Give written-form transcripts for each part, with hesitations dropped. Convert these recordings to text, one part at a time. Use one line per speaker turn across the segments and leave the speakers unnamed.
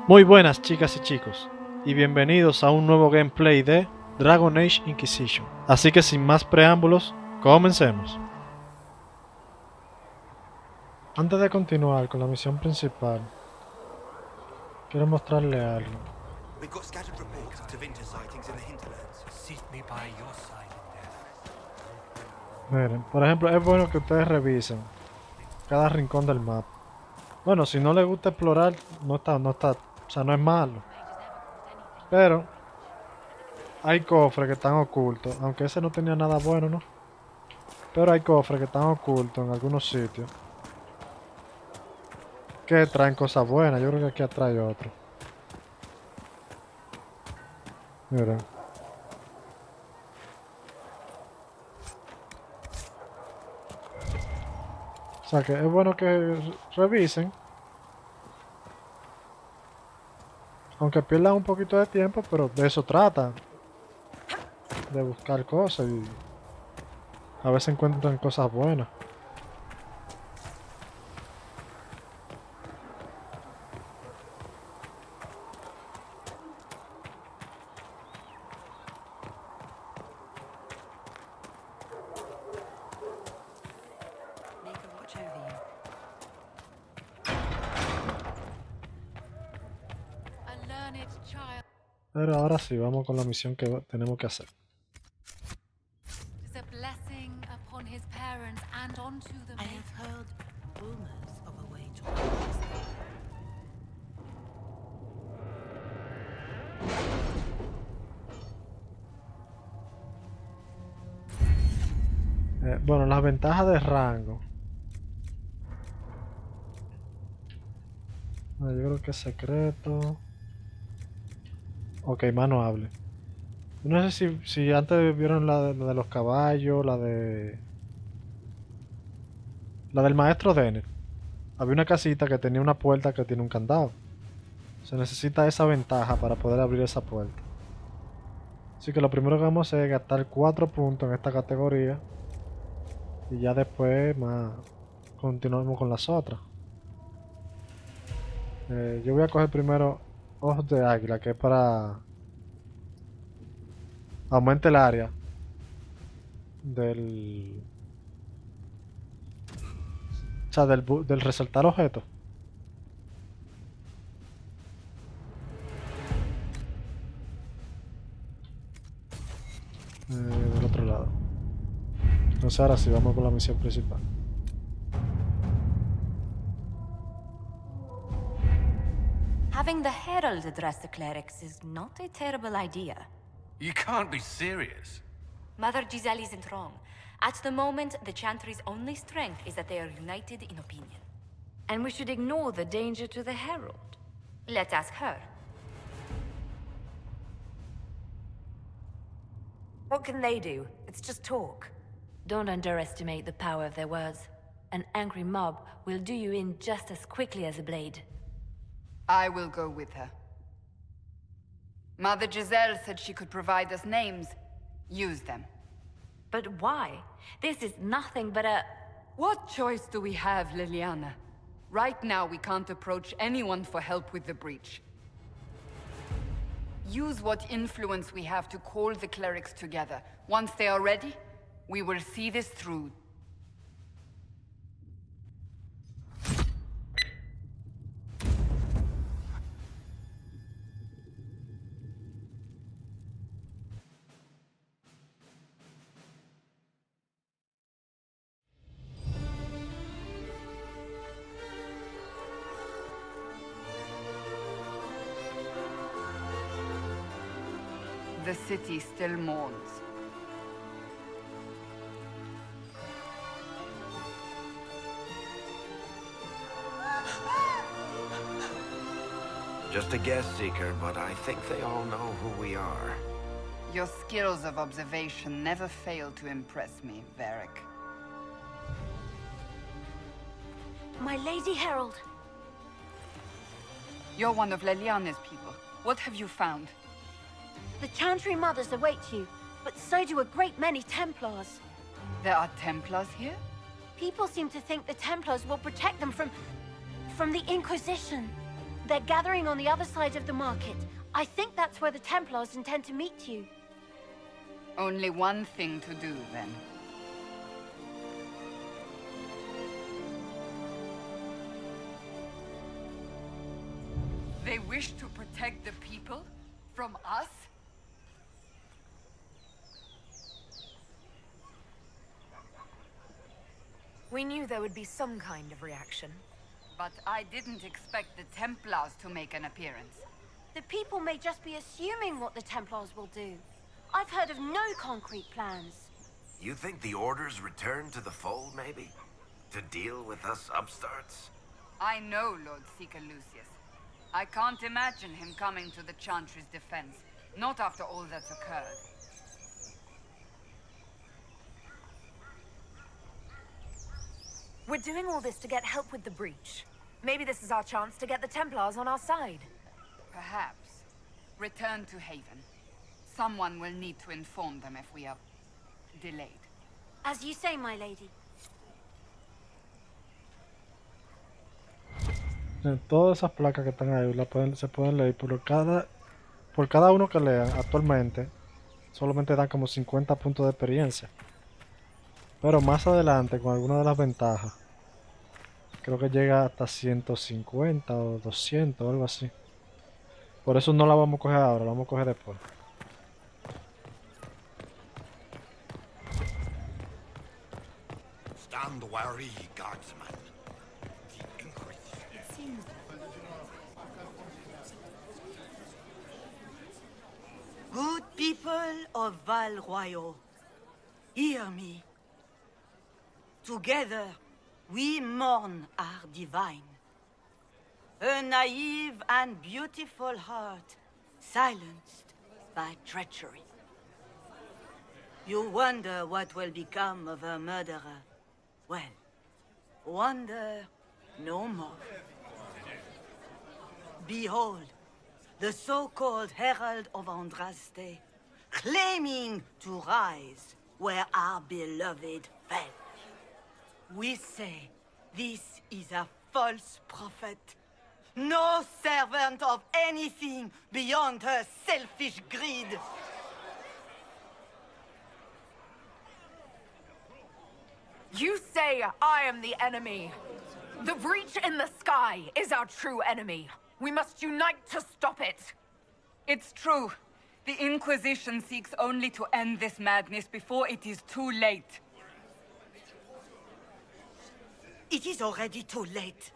Muy buenas chicas y chicos, y bienvenidos a un nuevo gameplay de Dragon Age Inquisition. Así que sin más preámbulos, comencemos. Antes de continuar con la misión principal, quiero mostrarle algo.
We've got scattered reports of Tevinter sightings in the hinterlands.
Seat me by your side in death.
Miren, por ejemplo, es bueno que ustedes revisen cada rincón del mapa. Bueno, si no les gusta explorar, no está, o sea, no es malo. Pero hay cofres que están ocultos, aunque ese no tenía nada bueno, ¿no? Pero hay cofres que están ocultos en algunos sitios que traen cosas buenas. Yo creo que aquí atrás hay otro. Miren. O sea que es bueno que revisen. Aunque pierdan un poquito de tiempo, pero de eso trata. De buscar cosas y a veces encuentran cosas buenas. Pero ahora sí, vamos con la misión que tenemos que hacer. Bueno, las ventajas de rango. Yo creo que es secreto. Ok, manuable. No sé si antes vieron la de los caballos, la del maestro Denner. Había una casita que tenía una puerta que tiene un candado. Se necesita esa ventaja para poder abrir esa puerta. Así que lo primero que vamos a hacer es gastar 4 puntos en esta categoría. Y ya después continuamos con las otras. Yo voy a coger primero ojos de águila, que es para aumentar el área del... O sea, del resaltar objetos. Del otro lado. Entonces ahora sí, vamos con la misión principal.
Having the Herald address the clerics is not a terrible idea.
You can't be serious.
Mother Giselle isn't wrong. At the moment, the Chantry's only strength is that they are united in opinion.
And we should ignore the danger to the Herald.
Let's ask her.
What can they do? It's just talk. Don't underestimate the power of their words. An angry mob will do you in just as quickly as a blade.
I will go with her. Mother Giselle said she could provide us names. Use them.
But why? This is nothing but a...
What choice do we have, Liliana? Right now we can't approach anyone for help with the breach. Use what influence we have to call the clerics together. Once they are ready, we will see this through. The city still mourns.
Just a guest seeker, but I think they all know who we are.
Your skills of observation never fail to impress me, Varric.
My Lady Herald.
You're one of Leliana's people. What have you found?
The Chantry Mothers await you, but so do a great many Templars.
There are Templars here?
People seem to think the Templars will protect them from the Inquisition.
They're gathering on the other side of the market. I think that's where the Templars intend to meet you.
Only one thing to do, then. They wish to protect the people from us?
We knew there would be some kind of reaction.
But I didn't expect the Templars to make an appearance.
The people may just be assuming what the Templars will do. I've heard of no concrete plans.
You think the Order's return to the fold, maybe? To deal with us upstarts?
I know Lord Seeker Lucius. I can't imagine him coming to the Chantry's defense. Not after all that's occurred.
We're doing all this to get help with the breach. Maybe this is our chance to get the Templars on our side.
Perhaps. Return to Haven. Someone will need to inform them if we are delayed.
As you say, my lady.
Todas esas placas que están ahí se pueden leer, pero por cada uno que lean actualmente solamente dan como 50 puntos de experiencia. Pero más adelante, con alguna de las ventajas, creo que llega hasta 150 o 200 o algo así. Por eso no la vamos a coger ahora, la vamos a coger después.
Stand wary, guardsman. The Inquisition.
Good people of Val Royal, hear me. Together, we mourn our divine. A naive and beautiful heart, silenced by treachery. You wonder what will become of a murderer. Well, wonder no more. Behold, the so-called Herald of Andraste, claiming to rise where our beloved fell. We say this is a false prophet. No servant of anything beyond her selfish greed.
You say I am the enemy. The breach in the sky is our true enemy. We must unite to stop it.
It's true. The Inquisition seeks only to end this madness before it is too late.
It is already too late.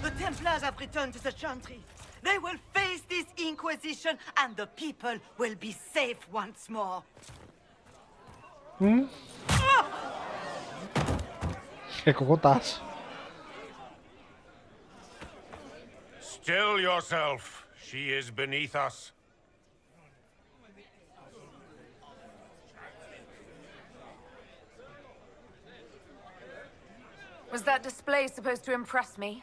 The Templars have returned to the Chantry. They will face this Inquisition, and the people will be safe once more.
¡Qué cocotazo!
Still yourself. She is beneath us.
Was that display supposed to impress me?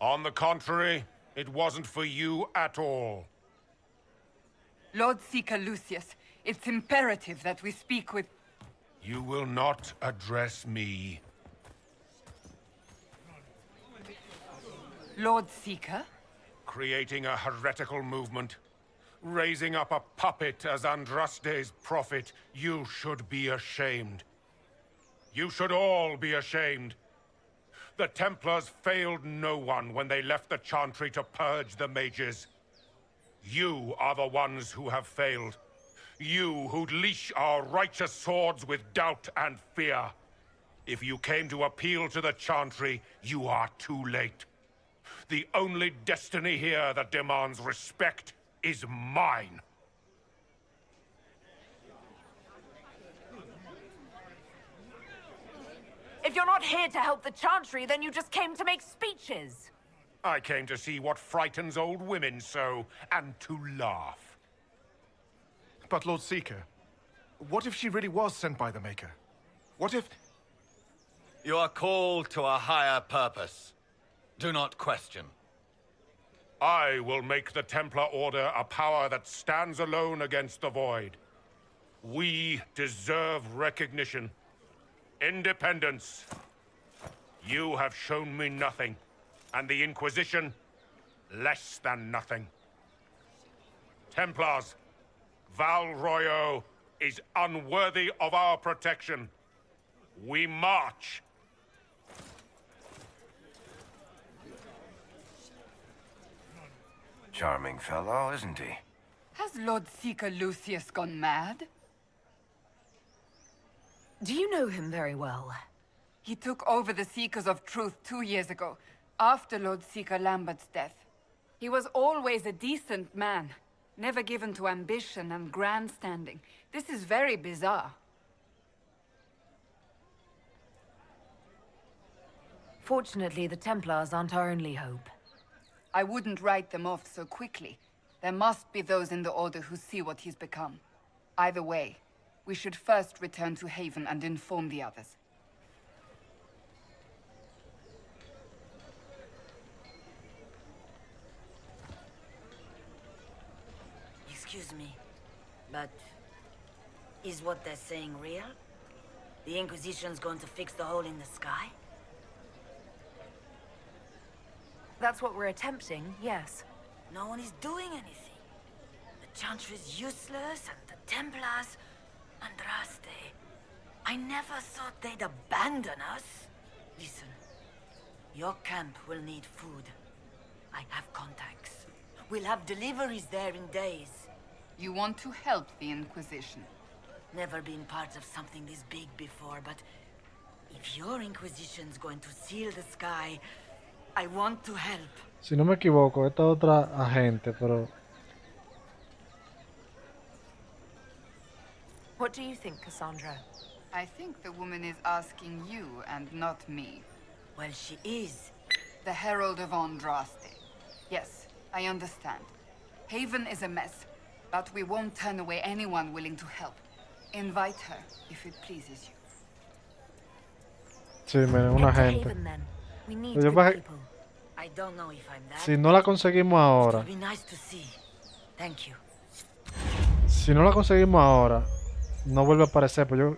On the contrary, it wasn't for you at all.
Lord Seeker Lucius, it's imperative that we speak with...
You will not address me.
Lord Seeker?
Creating a heretical movement. Raising up a puppet as Andraste's prophet. You should be ashamed. You should all be ashamed. The Templars failed no one when they left the Chantry to purge the mages. You are the ones who have failed. You who'd leash our righteous swords with doubt and fear. If you came to appeal to the Chantry, you are too late. The only destiny here that demands respect is mine.
If you're not here to help the Chantry, then you just came to make speeches.
I came to see what frightens old women so, and to laugh.
But Lord Seeker, what if she really was sent by the Maker? What if...
You are called to a higher purpose. Do not question.
I will make the Templar Order a power that stands alone against the Void. We deserve recognition. Independence. You have shown me nothing. And the Inquisition, less than nothing. Templars, Val Royo is unworthy of our protection. We march.
Charming fellow, isn't he?
Has Lord Seeker Lucius gone mad?
Do you know him very well?
He took over the Seekers of Truth 2 years ago, after Lord Seeker Lambert's death. He was always a decent man, never given to ambition and grandstanding. This is very bizarre.
Fortunately, the Templars aren't our only hope.
I wouldn't write them off so quickly. There must be those in the Order who see what he's become. Either way, we should first return to Haven and inform the others.
Excuse me, but is what they're saying real? The Inquisition's going to fix the hole in the sky?
That's what we're attempting, yes.
No one is doing anything. The Chantry is useless, and the Templars... Andraste. I never thought they'd abandon us. Listen, your camp will need food. I have contacts. We'll have deliveries there in days.
You want to help the Inquisition?
Never been part of something this big before, but if your Inquisition's going to seal the sky, I want to help.
Si no me equivoco, esta es otra agente, pero...
What do you think, Cassandra?
I think the woman is asking you and not me.
Well, she is.
The Herald of Andraste. Yes, I understand. Haven is a mess, but we won't turn away anyone willing to help. Invite her, if it pleases you.
Sí, miren, una agente. Yo
I don't know if I'm that.
Si no la conseguimos ahora,
It'd be nice to see. Thank you.
si no la conseguimos ahora, no vuelve a aparecer. Pues yo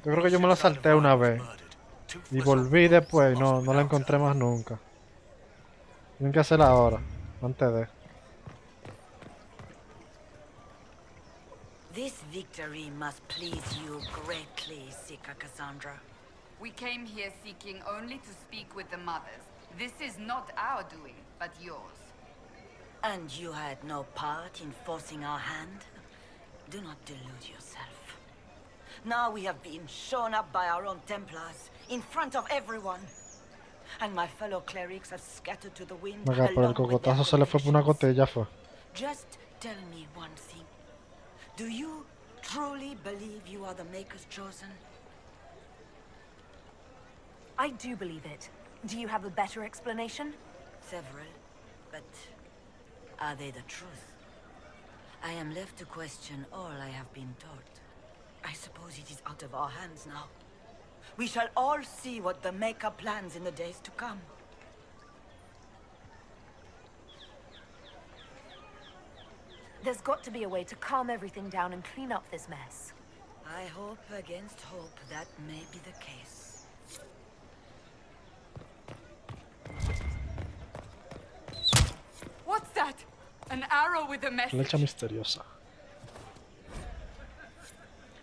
creo que yo me la salté una vez y volví después y no la encontré más nunca. Tienen que hacerla ahora, antes de.
This victory must please you greatly, Sika Cassandra.
We came here seeking only to speak with the mothers. This is not our doing, but yours.
And you had no part in forcing our hand? Do not delude yourself. Now we have been shown up by our own Templars, in front of everyone. And my fellow clerics have scattered to the wind.
Venga, pero el cocotazo se le fue por una costilla, fue.
Just tell me one thing. Do you truly believe you are the Maker's chosen?
I do believe it. Do you have a better explanation?
Several, but are they the truth? I am left to question all I have been taught. I suppose it is out of our hands now. We shall all see what the Maker plans in the days to come.
There's got to be a way to calm everything down and clean up this mess.
I hope against hope that may be the case.
What's that? An arrow with a message?
Flecha misteriosa.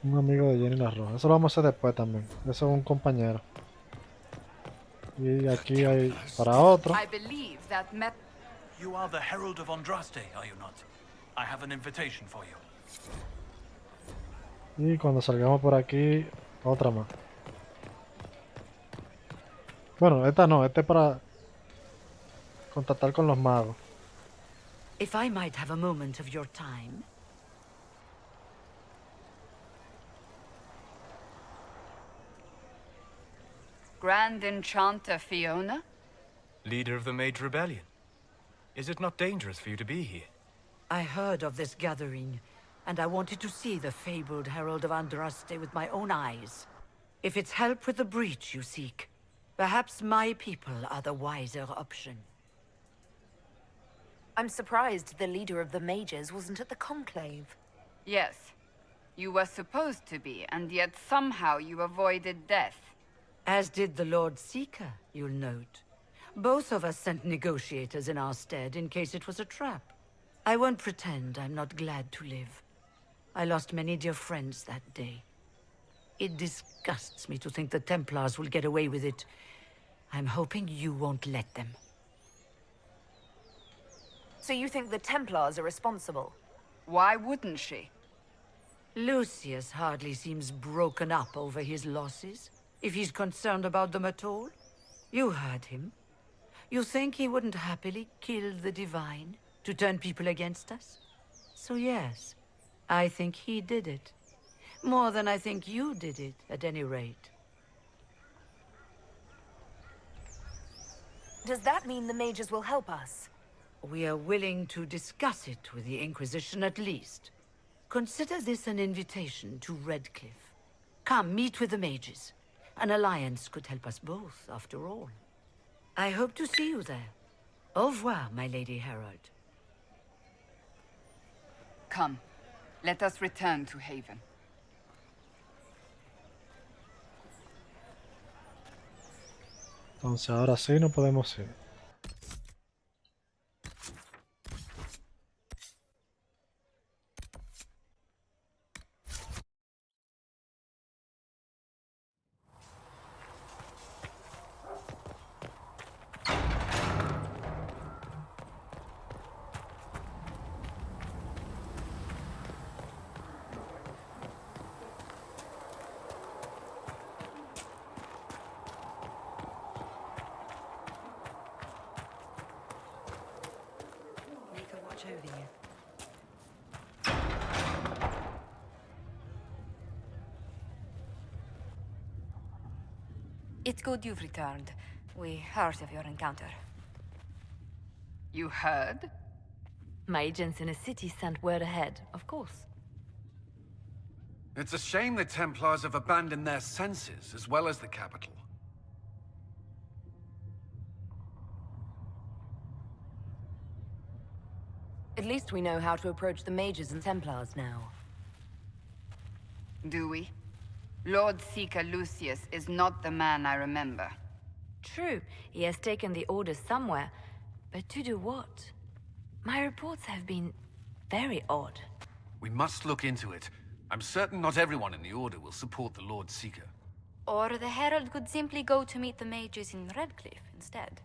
Un amigo de Jenny la Roja. Eso lo vamos a hacer después también. Eso es un compañero. Y aquí hay para otro.
I believe that
You are the Herald of Andraste, are you not? I have an invitation for you.
Y cuando salgamos por aquí, otra más. Bueno, esta no, esta es para contactar con los magos.
If I might have a moment of your time.
Grand Enchanter Fiona?
Leader of the Mage Rebellion. Is it not dangerous for you to be here?
I heard of this gathering, and I wanted to see the fabled Herald of Andraste with my own eyes. If it's help with the breach you seek, perhaps my people are the wiser option.
I'm surprised the leader of the mages wasn't at the conclave.
Yes. You were supposed to be, and yet somehow you avoided death.
As did the Lord Seeker, you'll note. Both of us sent negotiators in our stead in case it was a trap. I won't pretend I'm not glad to live. I lost many dear friends that day. It disgusts me to think the Templars will get away with it. I'm hoping you won't let them.
So you think the Templars are responsible?
Why wouldn't she?
Lucius hardly seems broken up over his losses, if he's concerned about them at all. You heard him. You think he wouldn't happily kill the Divine to turn people against us? So yes, I think he did it. More than I think you did it, at any rate.
Does that mean the mages will help us?
We are willing to discuss it with the Inquisition at least. Consider this an invitation to Redcliffe. Come, meet with the mages. An alliance could help us both, after all. I hope to see you there. Au revoir, my Lady Herald.
Come, let us return to Haven.
Entonces ahora sí no podemos ir.
It's good you've returned. We heard of your encounter.
You heard?
My agents in the city sent word ahead, of course.
It's a shame the Templars have abandoned their senses, as well as the capital.
At least we know how to approach the mages and Templars now.
Do we? Lord Seeker Lucius is not the man I remember.
True, he has taken the orders somewhere, but to do what? My reports have been very odd.
We must look into it. I'm certain not everyone in the Order will support the Lord Seeker.
Or the Herald could simply go to meet the mages in Redcliffe instead.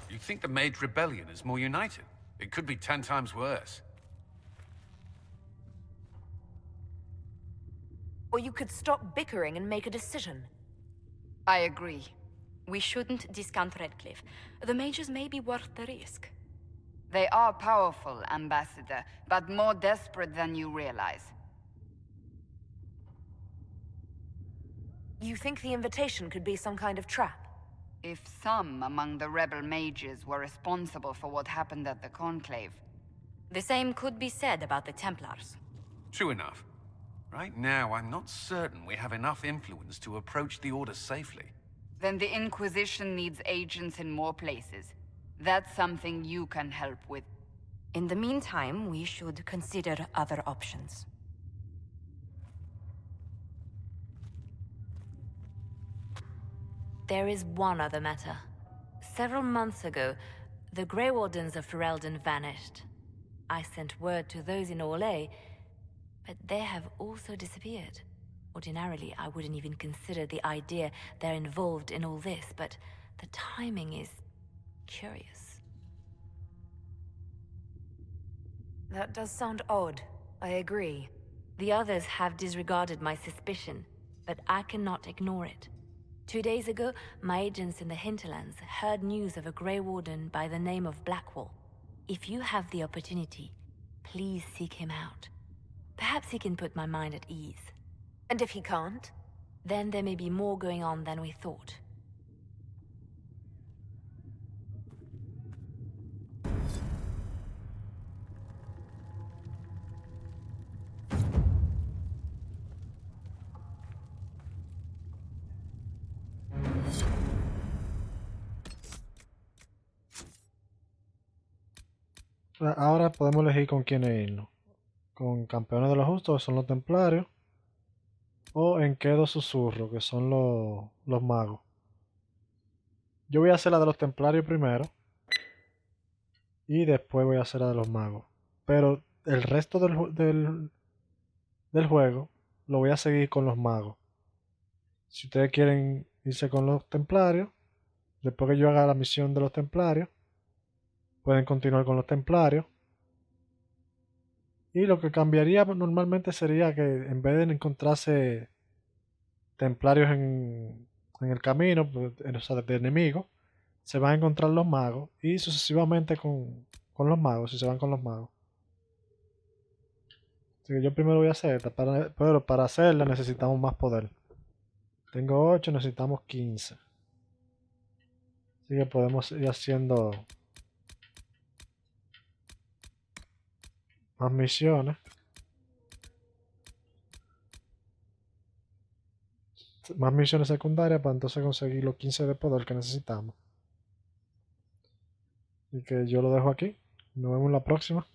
You think the Mage Rebellion is more united? It could be 10 times worse.
Or you could stop bickering and make a decision.
I agree.
We shouldn't discount Redcliffe. The mages may be worth the risk.
They are powerful, Ambassador, but more desperate than you realize.
You think the invitation could be some kind of trap?
If some among the rebel mages were responsible for what happened at the Conclave.
The same could be said about the Templars.
True enough. Right now, I'm not certain we have enough influence to approach the Order safely.
Then the Inquisition needs agents in more places. That's something you can help with.
In the meantime, we should consider other options.
There is one other matter. Several months ago, the Grey Wardens of Ferelden vanished. I sent word to those in Orlais, but they have also disappeared. Ordinarily, I wouldn't even consider the idea they're involved in all this, but the timing is curious.
That does sound odd. I agree.
The others have disregarded my suspicion, but I cannot ignore it. 2 days ago, my agents in the hinterlands heard news of a Grey Warden by the name of Blackwall. If you have the opportunity, please seek him out. Perhaps he can put my mind at ease.
And if he can't?
Then there may be more going on than we thought.
Ahora podemos elegir con quiénes irnos. Con campeones de los justos, que son los templarios. O en Quedo Susurro, que son los magos. Yo voy a hacer la de los templarios primero. Y después voy a hacer la de los magos. Pero el resto del juego lo voy a seguir con los magos. Si ustedes quieren irse con los templarios, después que yo haga la misión de los templarios, pueden continuar con los templarios. Y lo que cambiaría normalmente sería que en vez de encontrarse templarios en el camino, o sea, de enemigos, se van a encontrar los magos y sucesivamente con los magos, si se van con los magos. Así que yo primero voy a hacer esta, pero para hacerla necesitamos más poder. Tengo 8, necesitamos 15. Así que podemos ir haciendo más misiones. Más misiones secundarias para entonces conseguir los 15 de poder que necesitamos. Y que yo lo dejo aquí. Nos vemos en la próxima.